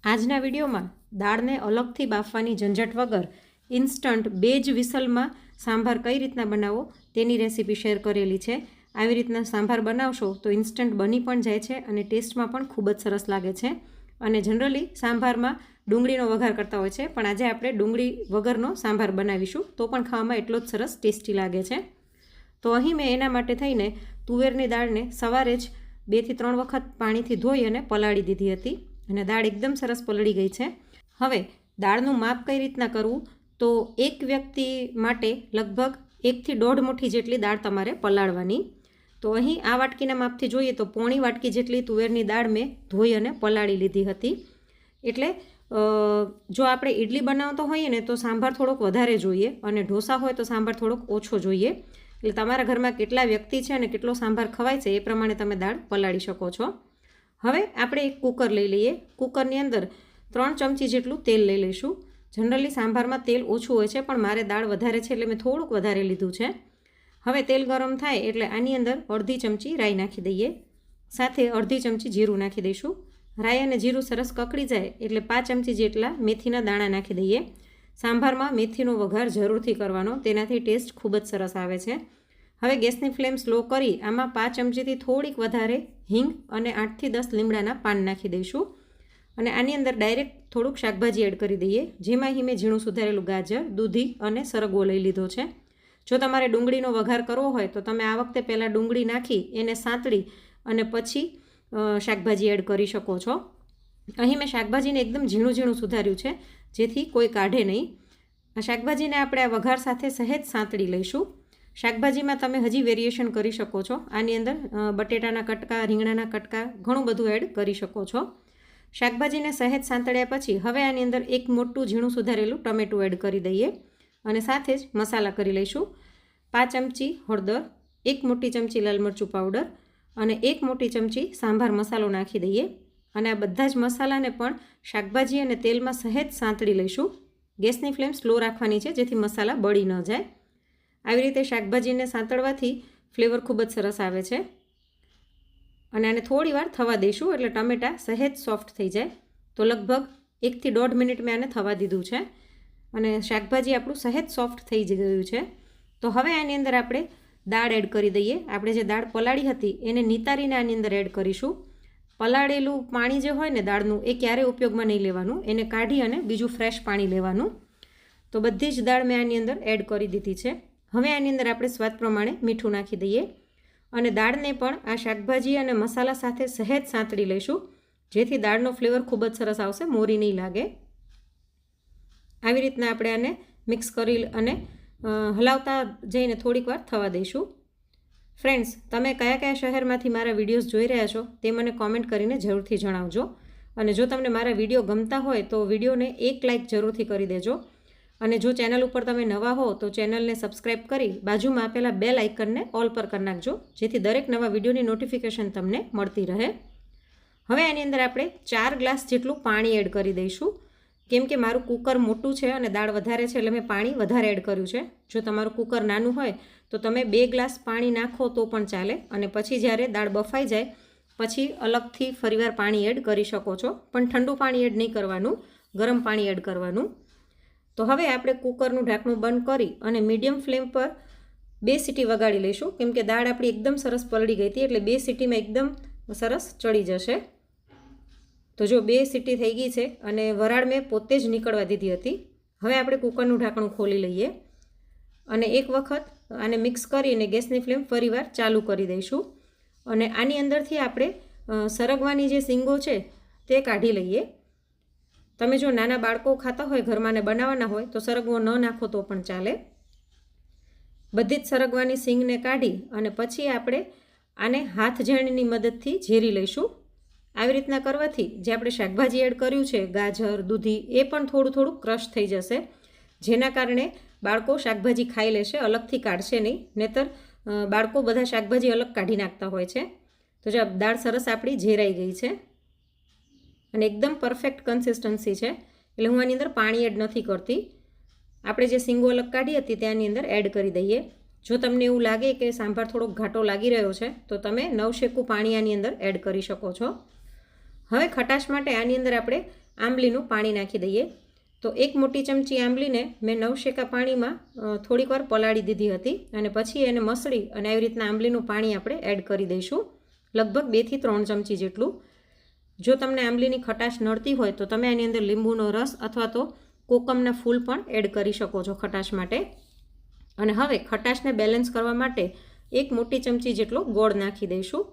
આજના વિડીયોમાં દાળને અલગથી બાફવાની ઝંઝટ વગર ઇન્સ્ટન્ટ 2 જ વિસલમાં સાંભાર કઈ રીતના બનાવવો તેની રેસીપી શેર કરેલી છે। આવી રીતના સાંભાર બનાવશો તો ઇન્સ્ટન્ટ બની પણ જાય છે અને ટેસ્ટમાં પણ ખૂબ જ સરસ લાગે છે। અને જનરલી સાંભારમાં ડુંગળીનો વઘાર કરતા હોય છે, પણ આજે આપણે ડુંગળી વગરનો સાંભાર બનાવીશું તો પણ ખાવામાં એટલો જ સરસ ટેસ્ટી લાગે છે। તો અહીં મેં એના માટે થઈને તુવેરની દાળને સવારે જ 2 થી 3 વખત પાણીથી ધોઈ અને પલાળી દીધી હતી અને દાળ એકદમ સરસ પલળી ગઈ છે। હવે દાળનું માપ કઈ રીતના કરવું, તો એક વ્યક્તિ માટે લગભગ 1 થી 1.5 મુઠ્ઠી જેટલી દાળ તમારે પલાળવાની। તો અહીં આ વાટકીના માપથી જોઈએ તો પોણી વાટકી જેટલી તુવેરની દાળ મેં ધોઈ અને પલાળી લીધી હતી। એટલે જો આપણે ઇડલી બનાવતો હોઈએ ને તો સાંભાર થોડોક વધારે જોઈએ અને ઢોસા હોય તો સાંભાર થોડોક ઓછો જોઈએ। એટલે તમારા ઘરમાં કેટલા વ્યક્તિ છે અને કેટલો સાંભાર ખવાય છે એ પ્રમાણે તમે દાળ પલાળી શકો છો। હવે આપણે એક કુકર લઈ લઈએ। કુકરની અંદર 3 ચમચી જેટલું તેલ લઈ લઈશું। જનરલી સાંભારમાં તેલ ઓછું હોય છે, પણ મારે દાળ વધારે છે એટલે મેં થોડુંક વધારે લીધું છે। હવે તેલ ગરમ થાય એટલે આની અંદર અડધી ચમચી રાઈ નાખી દઈએ, સાથે અડધી ચમચી જીરું નાખી દઈશું। રાઈ અને જીરું સરસ કકડી જાય એટલે 5 ચમચી જેટલા મેથીના દાણા નાખી દઈએ। સાંભારમાં મેથીનો વઘાર જરૂરથી કરવાનો, તેનાથી ટેસ્ટ ખૂબ જ સરસ આવે છે। હવે ગેસની ફ્લેમ સ્લો કરી આમાં 5 ચમચીથી થોડીક વધારે હિંગ અને 8 થી 10 લીમડાના પાન નાખી દઈશું અને આની અંદર ડાયરેક્ટ થોડુંક શાકભાજી એડ કરી દઈએ, જેમાં અહીં મેં ઝીણું સુધારેલું ગાજર, દૂધી અને સરગવો લઈ લીધો છે। જો તમારે ડુંગળીનો વઘાર કરવો હોય તો તમે આ વખતે પહેલાં ડુંગળી નાખી એને સાંતળી અને પછી શાકભાજી એડ કરી શકો છો। અહીં મેં શાકભાજીને એકદમ ઝીણું ઝીણું સુધાર્યું છે, જેથી કોઈ કાઢે નહીં। આ શાકભાજીને આપણે આ વઘાર સાથે સહેજ સાંતળી લઈશું। શાકભાજીમાં તમે હજી વેરિએશન કરી શકો છો, આની અંદર બટેટાના કટકા, રીંગણાના કટકા ઘણું બધું એડ કરી શકો છો। શાકભાજીને સહેજ સાંતળ્યા પછી હવે આની અંદર એક મોટું ઝીણું સુધારેલું ટમેટું એડ કરી દઈએ અને સાથે જ મસાલા કરી લઈશું। 5 ચમચી હળદર, 1 મોટી ચમચી લાલ મરચું પાવડર અને 1 મોટી ચમચી સાંભાર મસાલો નાખી દઈએ અને આ બધા જ મસાલાને પણ શાકભાજી અને તેલમાં સહેજ સાંતળી લઈશું। ગેસની ફ્લેમ સ્લો રાખવાની છે, જેથી મસાલા બળી ન જાય। આવી રીતે શાકભાજીને સાંતળવાથી ફ્લેવર ખૂબ જ સરસ આવે છે અને આને થોડી વાર થવા દઈશું એટલે ટમેટાં સહેજ સોફ્ટ થઈ જાય। તો લગભગ 1 થી 1.5 મિનિટ મેં આને થવા દીધું છે અને શાકભાજી આપણું સહેજ સોફ્ટ થઈ ગયું છે। તો હવે આની અંદર આપણે દાળ એડ કરી દઈએ। આપણે જે દાળ પલાળી હતી એને નિતારીને આની અંદર એડ કરીશું। પલાળેલું પાણી જે હોય ને દાળનું એ ક્યારેય ઉપયોગમાં નહીં લેવાનું, એને કાઢી અને બીજું ફ્રેશ પાણી લેવાનું। તો બધી જ દાળ મેં આની અંદર એડ કરી દીધી છે। હવે આની અંદર આપણે સ્વાદ પ્રમાણે મીઠું નાખી દઈએ અને દાળને પણ આ શાકભાજી અને મસાલા સાથે સહેજ સાંતળી લઈશું, જેથી દાળનો ફ્લેવર ખૂબ જ સરસ આવશે, મોરી નહીં લાગે। આવી રીતના આપણે આને મિક્સ કરી અને હલાવતા જઈને થોડીક વાર થવા દઈશું। ફ્રેન્ડ્સ, તમે કયા કયા શહેરમાંથી મારા વિડીયોઝ જોઈ રહ્યા છો તે મને કોમેન્ટ કરીને જરૂરથી જણાવજો અને જો તમને મારા વિડીયો ગમતા હોય તો વિડીયોને 1 લાઇક જરૂરથી કરી દેજો અને જો ચેનલ ઉપર તમે નવા હો તો ચેનલને સબસ્ક્રાઈબ કરી બાજુમાં આપેલા બેલ આઇકનને ઓલ પર કરી નાખજો, જેથી દરેક નવા વિડીયોની નોટિફિકેશન તમને મળતી રહે। હવે આની અંદર આપણે 4 ગ્લાસ જેટલું પાણી એડ કરી દઈશું, કેમ કે મારું કુકર મોટું છે અને દાળ વધારે છે એટલે મેં પાણી વધારે એડ કર્યું છે। જો તમારું કુકર નાનું હોય તો તમે 2 ગ્લાસ પાણી નાખો તો પણ ચાલે અને પછી જ્યારે દાળ બફાઈ જાય પછી અલગથી ફરીવાર પાણી એડ કરી શકો છો, પણ ઠંડુ પાણી એડ નહીં કરવાનું, ગરમ પાણી એડ કરવાનું। તો હવે આપણે કુકરનું ઢાંકણું બંધ કરી અને મીડિયમ ફ્લેમ પર 2 સીટી વગાડી લઈશું, કેમ કે દાળ આપણી એકદમ સરસ પલળી ગઈ હતી એટલે 2 સીટીમાં એકદમ સરસ ચડી જશે। તો જો 2 સીટી થઈ ગઈ છે અને વરાળ મેં પોતે જ નીકળવા દીધી હતી। હવે આપણે કુકરનું ઢાંકણું ખોલી લઈએ અને એક વખત આને મિક્સ કરીને ગેસની ફ્લેમ ફરીવાર ચાલુ કરી દઈશું અને આની અંદરથી આપણે સરગવાની જે શીંગો છે તે કાઢી લઈએ। તમે જો નાના બાળકો ખાતા હોય ઘરમાં ને બનાવવાના હોય તો સરગવો ન નાખો તો પણ ચાલે। બધી જ સરગવાની શીંગને કાઢી અને પછી આપણે આને હાથ ઝેણીની મદદથી ઝેરી લઈશું। આવી રીતના કરવાથી જે આપણે શાકભાજી એડ કર્યું છે, ગાજર, દૂધી, એ પણ થોડું થોડું ક્રશ થઈ જશે, જેના કારણે બાળકો શાકભાજી ખાઈ લેશે, અલગથી કાઢશે નહીં, નહીંતર બાળકો બધા શાકભાજી અલગ કાઢી નાખતા હોય છે। તો જો દાળ સરસ આપણી ઝેરાઈ ગઈ છે અને એકદમ પરફેક્ટ કન્સિસ્ટન્સી છે, એટલે હું આની અંદર પાણી એડ નથી કરતી। આપણે જે શીંગો અલગ કાઢી હતી ત્યાંની અંદર એડ કરી દઈએ। જો તમને એવું લાગે કે સાંભાર થોડોક ઘાટો લાગી રહ્યો છે તો તમે નવશેકું પાણી આની અંદર એડ કરી શકો છો। હવે ખટાશ માટે આની અંદર આપણે આંબલીનું પાણી નાખી દઈએ. તો 1 મોટી ચમચી આંબલીને મેં નવશેકા પાણીમાં થોડીક વાર પલાળી દીધી હતી અને પછી એને મસળી અને આવી રીતના આંબલીનું પાણી આપણે એડ કરી દઈશું, લગભગ 2 થી 3 ચમચી જેટલું. જો તમને આંબલીની ખટાશ નડતી હોય તો તમે આની અંદર લીંબુનો રસ અથવા તો કોકમના ફૂલ પણ એડ કરી શકો છો ખટાશ માટે. અને હવે ખટાશને બેલેન્સ કરવા માટે 1 મોટી ચમચી જેટલો ગોળ નાખી દઈશું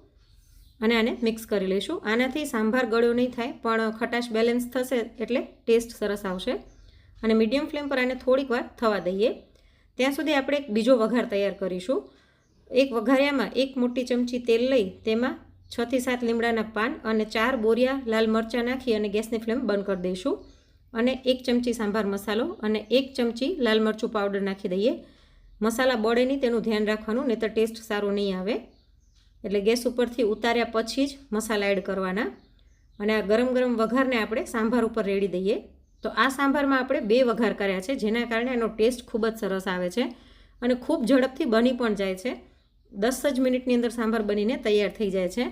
અને આને મિક્સ કરી લઈશું. આનાથી સાંભાર ગળ્યો નહીં થાય પણ ખટાશ બેલેન્સ થશે એટલે ટેસ્ટ સરસ આવશે. અને મીડિયમ ફ્લેમ પર આને થોડીક વાર થવા દઈએ. ત્યાં સુધી આપણે એક બીજો વઘાર તૈયાર કરીશું. એક વઘારિયામાં 1 મોટી ચમચી તેલ લઈ તેમાં 6 થી 7 લીમડાના પાન અને 4 બોરિયા લાલ મરચાં નાખી અને ગેસની ફ્લેમ બંધ કરી દઈશું. અને 1 ચમચી સાંભાર મસાલો અને 1 ચમચી લાલ મરચું પાવડર નાખી દઈએ. મસાલા બળે નહીં તેનું ધ્યાન રાખવાનું, નહીંતર ટેસ્ટ સારો નહીં આવે. એટલે ગેસ ઉપરથી ઉતાર્યા પછી જ મસાલા એડ કરવાના. અને આ ગરમ ગરમ વઘારને આપણે સાંભાર ઉપર રેડી દઈએ. તો આ સાંભારમાં આપણે 2 વઘાર કર્યા છે, જેના કારણે એનો ટેસ્ટ ખૂબ જ સરસ આવે છે અને ખૂબ ઝડપથી બની પણ જાય છે. 10 જ મિનિટની અંદર સાંભાર બનીને તૈયાર થઈ જાય છે.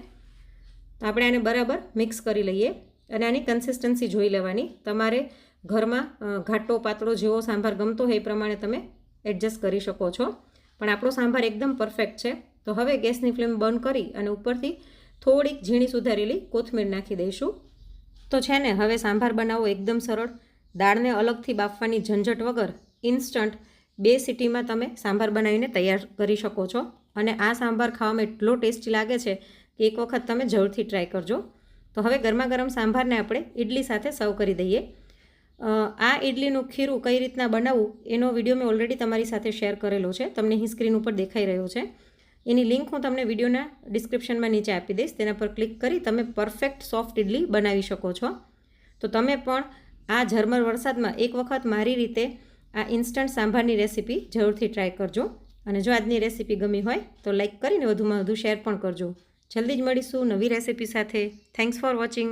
તો આપણે આને બરાબર મિક્સ કરી લઈએ અને આની કન્સિસ્ટન્સી જોઈ લેવાની. તમારે ઘરમાં ઘાટો પાતળો જેવો સાંભાર ગમતો હોય એ પ્રમાણે તમે એડજસ્ટ કરી શકો છો, પણ આપણો સાંભાર એકદમ પરફેક્ટ છે. તો હવે ગેસની ફ્લેમ બંધ કરી અને ઉપરથી થોડીક ઝીણી સુધારેલી કોથમીર નાખી દઈશું. તો છે ને, હવે સાંભાર બનાવવો એકદમ સરળ. દાળને અલગથી બાફવાની ઝંઝટ વગર ઇન્સ્ટન્ટ 2 સીટીમાં તમે સાંભાર બનાવીને તૈયાર કરી શકો છો. અને આ સાંભાર ખાવામાં એટલો ટેસ્ટી લાગે છે કે એક વખત તમે જરૂરથી ટ્રાય કરજો. તો હવે ગરમા ગરમ સાંભારને આપણે ઇડલી સાથે સર્વ કરી દઈએ. આ ઇડલીનું ખીરું કઈ રીતના બનાવવું એનો વિડીયો મેં ઓલરેડી તમારી સાથે શેર કરેલો છે, તમને અહીં સ્ક્રીન ઉપર દેખાઈ રહ્યો છે. એની લિંક હું તમને વિડીયોના ડિસ્ક્રિપ્શનમાં નીચે આપી દઈશ. તેના પર ક્લિક કરી તમે પરફેક્ટ સોફ્ટ ઇડલી બનાવી શકો છો. તો તમે પણ આ ઝરમર વરસાદમાં એક વખત મારી રીતે આ ઇન્સ્ટન્ટ સાંભારની રેસીપી જરૂરથી ટ્રાય કરજો. અને જો આજની રેસીપી ગમી હોય તો લાઈક કરીને વધુમાં વધુ શેર પણ કરજો. જલ્દી જ મળીશું નવી રેસીપી સાથે. Thanks for watching.